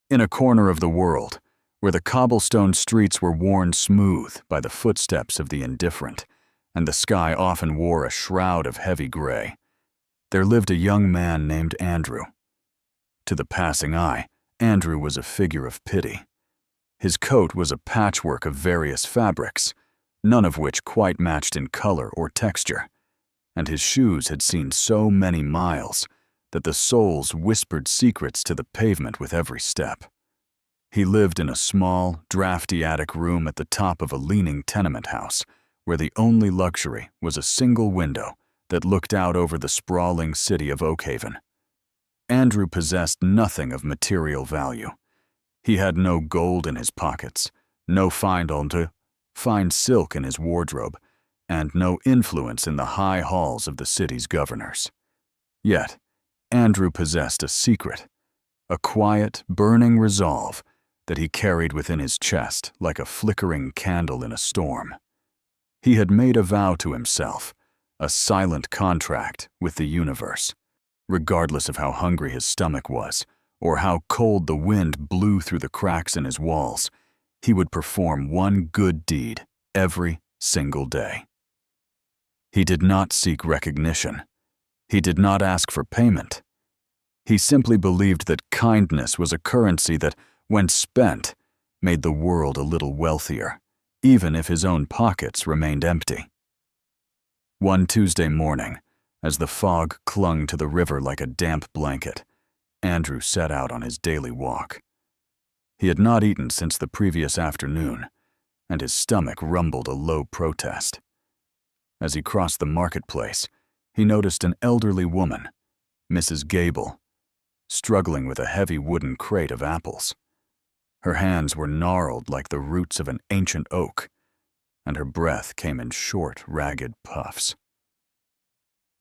In a corner of the world, where the cobblestone streets were worn smooth by the footsteps of the indifferent, and the sky often wore a shroud of heavy gray, there lived a young man named Andrew. To the passing eye, Andrew was a figure of pity. His coat was a patchwork of various fabrics, none of which quite matched in color or texture, and his shoes had seen so many miles that the soles whispered secrets to the pavement with every step. He lived in a small, drafty attic room at the top of a leaning tenement house, where the only luxury was a single window that looked out over the sprawling city of Oakhaven. Andrew possessed nothing of material value. He had no gold in his pockets, no fine silk in his wardrobe, and no influence in the high halls of the city's governors. Yet, Andrew possessed a secret, a quiet, burning resolve that he carried within his chest like a flickering candle in a storm. He had made a vow to himself, a silent contract with the universe. Regardless of how hungry his stomach was, or how cold the wind blew through the cracks in his walls, he would perform one good deed every single day. He did not seek recognition. He did not ask for payment. He simply believed that kindness was a currency that, when spent, made the world a little wealthier, even if his own pockets remained empty. One Tuesday morning, as the fog clung to the river like a damp blanket, Andrew set out on his daily walk. He had not eaten since the previous afternoon, and his stomach rumbled a low protest. As he crossed the marketplace, he noticed an elderly woman, Mrs. Gable, struggling with a heavy wooden crate of apples. Her hands were gnarled like the roots of an ancient oak, and her breath came in short, ragged puffs.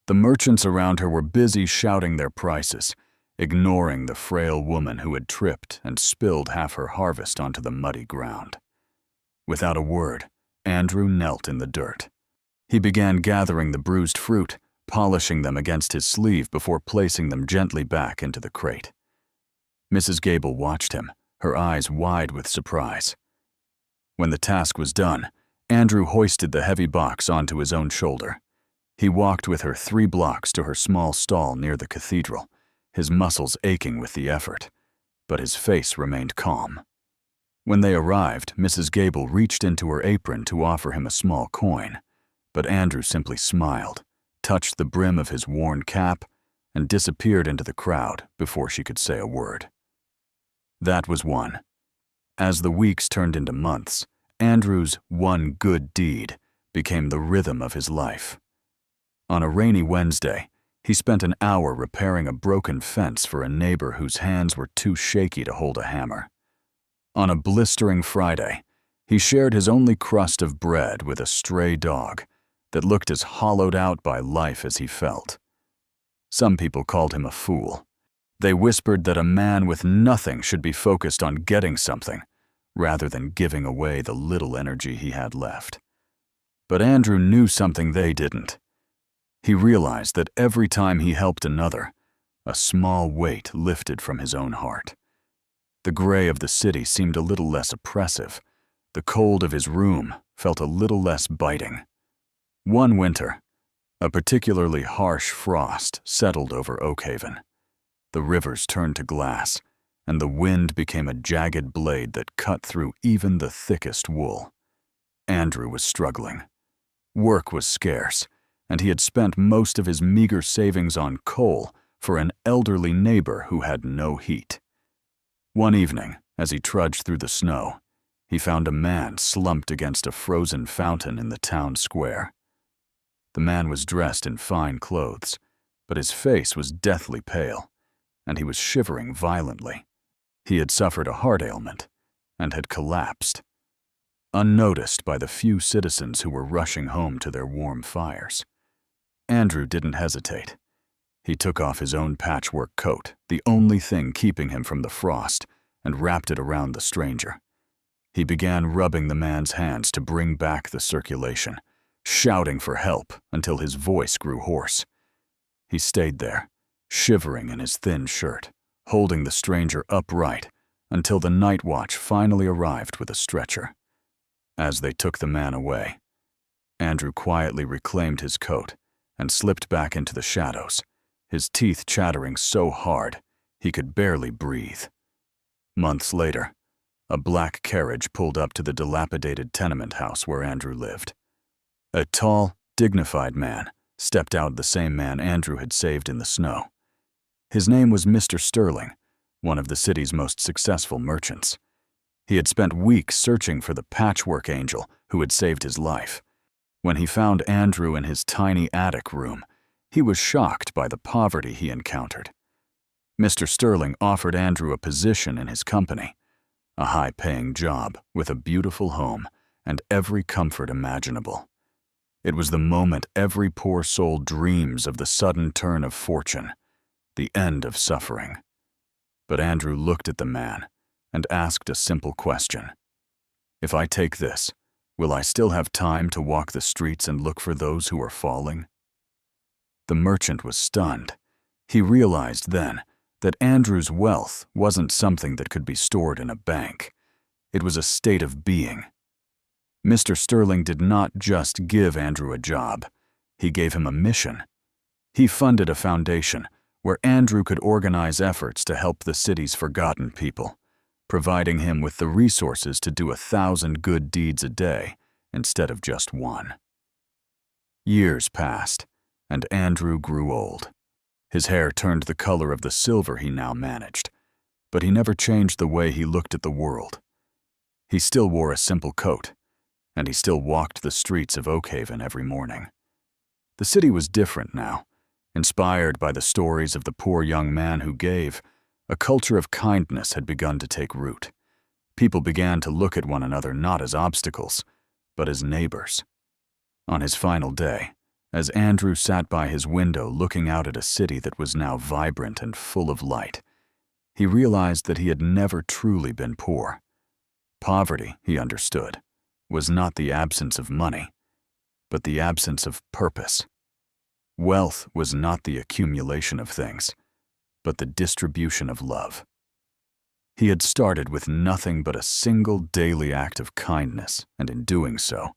The merchants around her were busy shouting their prices, ignoring the frail woman who had tripped and spilled half her harvest onto the muddy ground. Without a word, Andrew knelt in the dirt. He began gathering the bruised fruit, polishing them against his sleeve before placing them gently back into the crate. Mrs. Gable watched him, her eyes wide with surprise. When the task was done, Andrew hoisted the heavy box onto his own shoulder. He walked with her 3 blocks to her small stall near the cathedral, his muscles aching with the effort, but his face remained calm. When they arrived, Mrs. Gable reached into her apron to offer him a small coin, but Andrew simply smiled, touched the brim of his worn cap, and disappeared into the crowd before she could say a word. That was one. As the weeks turned into months, Andrew's one good deed became the rhythm of his life. On a rainy Wednesday, he spent an hour repairing a broken fence for a neighbor whose hands were too shaky to hold a hammer. On a blistering Friday, he shared his only crust of bread with a stray dog that looked as hollowed out by life as he felt. Some people called him a fool. They whispered that a man with nothing should be focused on getting something, rather than giving away the little energy he had left. But Andrew knew something they didn't. He realized that every time he helped another, a small weight lifted from his own heart. The gray of the city seemed a little less oppressive. The cold of his room felt a little less biting. One winter, a particularly harsh frost settled over Oakhaven. The rivers turned to glass, and the wind became a jagged blade that cut through even the thickest wool. Andrew was struggling. Work was scarce, and he had spent most of his meager savings on coal for an elderly neighbor who had no heat. One evening, as he trudged through the snow, he found a man slumped against a frozen fountain in the town square. The man was dressed in fine clothes, but his face was deathly pale, and he was shivering violently. He had suffered a heart ailment and had collapsed, unnoticed by the few citizens who were rushing home to their warm fires. Andrew didn't hesitate. He took off his own patchwork coat, the only thing keeping him from the frost, and wrapped it around the stranger. He began rubbing the man's hands to bring back the circulation, shouting for help until his voice grew hoarse. He stayed there, shivering in his thin shirt, holding the stranger upright until the night watch finally arrived with a stretcher. As they took the man away, Andrew quietly reclaimed his coat and slipped back into the shadows, his teeth chattering so hard he could barely breathe. Months later, a black carriage pulled up to the dilapidated tenement house where Andrew lived. A tall, dignified man stepped out, the same man Andrew had saved in the snow. His name was Mr. Sterling, one of the city's most successful merchants. He had spent weeks searching for the patchwork angel who had saved his life. When he found Andrew in his tiny attic room, he was shocked by the poverty he encountered. Mr. Sterling offered Andrew a position in his company, a high-paying job with a beautiful home and every comfort imaginable. It was the moment every poor soul dreams of: the sudden turn of fortune, the end of suffering. But Andrew looked at the man and asked a simple question. If I take this, will I still have time to walk the streets and look for those who are falling? The merchant was stunned. He realized then that Andrew's wealth wasn't something that could be stored in a bank. It was a state of being. Mr. Sterling did not just give Andrew a job, he gave him a mission. He funded a foundation where Andrew could organize efforts to help the city's forgotten people, providing him with the resources to do 1,000 good deeds a day instead of just one. Years passed, and Andrew grew old. His hair turned the color of the silver he now managed, but he never changed the way he looked at the world. He still wore a simple coat, and he still walked the streets of Oakhaven every morning. The city was different now. Inspired by the stories of the poor young man who gave, a culture of kindness had begun to take root. People began to look at one another not as obstacles, but as neighbors. On his final day, as Andrew sat by his window looking out at a city that was now vibrant and full of light, he realized that he had never truly been poor. Poverty, he understood, was not the absence of money, but the absence of purpose. Wealth was not the accumulation of things, but the distribution of love. He had started with nothing but a single daily act of kindness, and in doing so,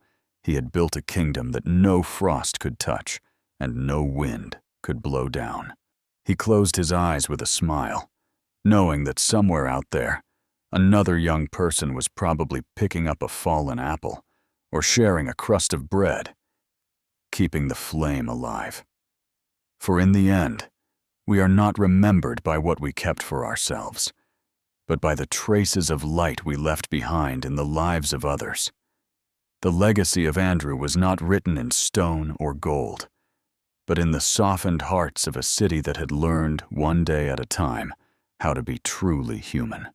he had built a kingdom that no frost could touch and no wind could blow down. He closed his eyes with a smile, knowing that somewhere out there, another young person was probably picking up a fallen apple or sharing a crust of bread, keeping the flame alive. For in the end, we are not remembered by what we kept for ourselves, but by the traces of light we left behind in the lives of others. The legacy of Andrew was not written in stone or gold, but in the softened hearts of a city that had learned, one day at a time, how to be truly human.